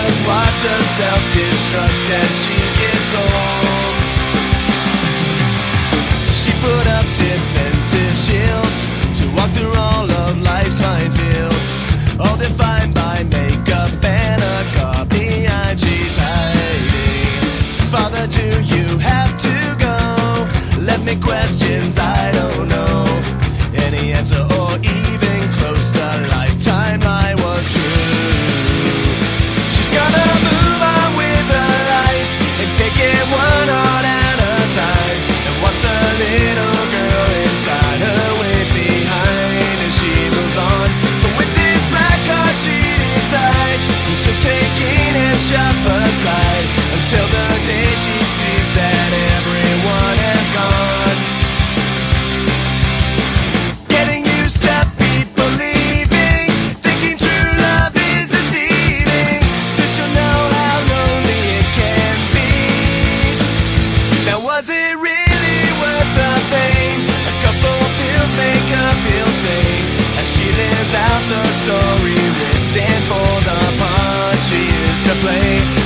just watch herself destruct as she gets old. She put up defensive shields to walk through all of life's minefields, all defined by makeup and a car behind she's hiding. Father, do you have to go? Left me questions I don't know any answer or even close. The lifetime lie was true. She's gonna move on with her life and take it one heart at a time, and watch the little girl inside her wait behind as she moves on. But with this black heart she decides she'll take in and shove aside until the day she sees that everyone has gone. Getting used to people leaving, thinking true love is deceiving, so she'll know how lonely it can be. Now was it really worth the pain? A couple pills make her feel sane as she lives out the story written for the part she is to play.